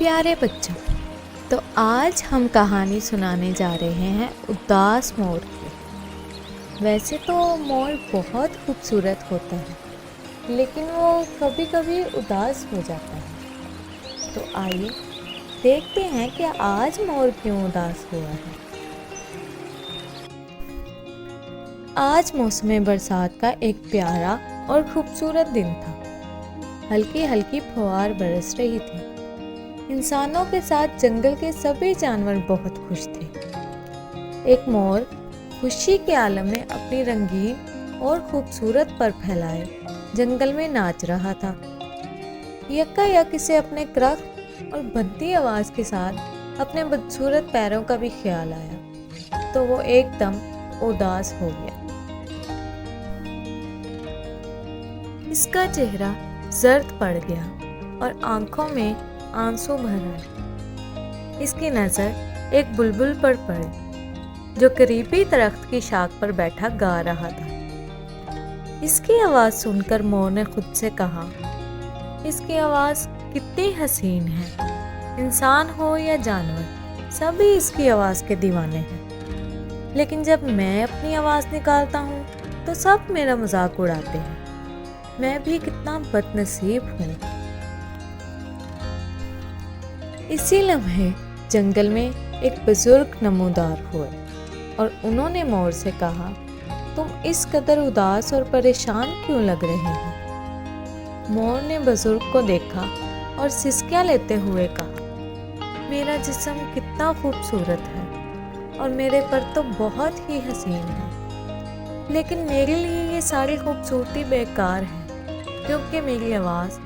پیارے بچوں، تو آج ہم کہانی سنانے جا رہے ہیں اداس مور کی۔ ویسے تو مور بہت خوبصورت ہوتا ہے، لیکن وہ کبھی کبھی اداس ہو جاتا ہے۔ تو آئیے دیکھتے ہیں کہ آج مور کیوں اداس ہوا ہے۔ آج موسم برسات کا ایک پیارا اور خوبصورت دن تھا۔ ہلکی ہلکی پھوار برس رہی تھی۔ انسانوں کے ساتھ جنگل کے سبھی جانور بہت خوش تھے۔ ایک مور خوشی کے عالم میں اپنی رنگین اور خوبصورت پر پھیلائے جنگل میں ناچ رہا تھا۔ یکا یک اسے اپنے کرخ اور بھدی آواز کے ساتھ اپنے بدصورت پیروں کا بھی خیال آیا، تو وہ ایک دم اداس ہو گیا۔ اس کا چہرہ زرد پڑ گیا اور آنکھوں میں آنسو بھر آئے۔ اس کی نظر ایک بلبل پر پڑی جو قریبی درخت کی شاخ پر بیٹھا گا رہا تھا۔ اس کی آواز سن کر مور نے خود سے کہا، اس کی آواز کتنی حسین ہے۔ انسان ہو یا جانور، سبھی اس کی آواز کے دیوانے ہیں، لیکن جب میں اپنی آواز نکالتا ہوں تو سب میرا مذاق اڑاتے ہیں۔ میں بھی کتنا بد نصیب ہوں۔ اسی لمحے جنگل میں ایک بزرگ نمودار ہوئے اور انہوں نے مور سے کہا، تم اس قدر اداس اور پریشان کیوں لگ رہے ہو؟ مور نے بزرگ کو دیکھا اور سسکیاں لیتے ہوئے کہا، میرا جسم کتنا خوبصورت ہے اور میرے پر تو بہت ہی حسین ہے، لیکن میرے لیے یہ ساری خوبصورتی بیکار ہے، کیونکہ میری آواز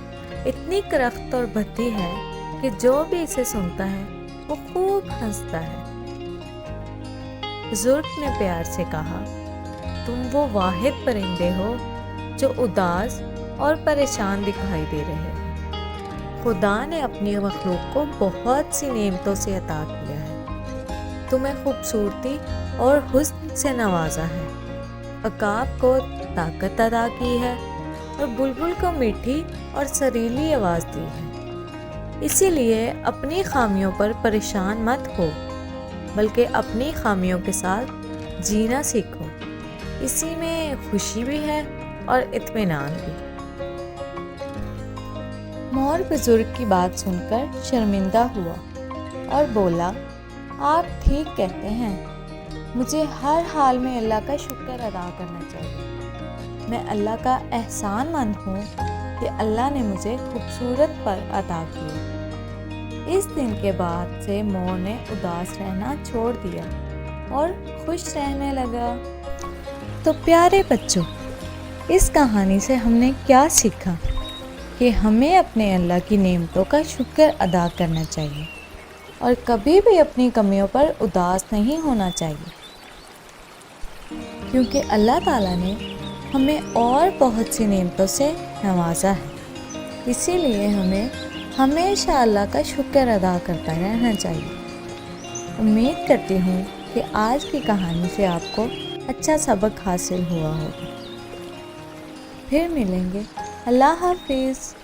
اتنی کرخت اور بھدی ہے کہ جو بھی اسے سنتا ہے وہ خوب ہنستا ہے۔ بزرگ نے پیار سے کہا، تم وہ واحد پرندے ہو جو اداس اور پریشان دکھائی دے رہے ہو۔ خدا نے اپنی مخلوق کو بہت سی نعمتوں سے عطا کیا ہے۔ تمہیں خوبصورتی اور حسن سے نوازا ہے، عقاب کو طاقت عطا کی ہے اور بلبل کو میٹھی اور سریلی آواز دی ہے۔ اسی لیے اپنی خامیوں پر پریشان مت ہو، بلکہ اپنی خامیوں کے ساتھ جینا سیکھو۔ اسی میں خوشی بھی ہے اور اطمینان بھی۔ مور بزرگ کی بات سن کر شرمندہ ہوا اور بولا، آپ ٹھیک کہتے ہیں، مجھے ہر حال میں اللہ کا شکر ادا کرنا چاہیے۔ میں اللہ کا احسان مند ہوں کہ اللہ نے مجھے خوبصورت پر عطا کیے۔ اس دن کے بعد سے مور نے اداس رہنا چھوڑ دیا اور خوش رہنے لگا۔ تو پیارے بچوں، اس کہانی سے ہم نے کیا سیکھا؟ کہ ہمیں اپنے اللہ کی نعمتوں کا شکر ادا کرنا چاہیے اور کبھی بھی اپنی کمیوں پر اداس نہیں ہونا چاہیے، کیونکہ اللہ تعالیٰ نے ہمیں اور بہت سی نعمتوں سے نوازا ہے۔ اسی لیے ہمیں ہمیشہ اللہ کا شکر ادا کرتا رہنا چاہیے۔ امید کرتی ہوں کہ آج کی کہانی سے آپ کو اچھا سبق حاصل ہوا ہوگا۔ پھر ملیں گے۔ اللہ حافظ۔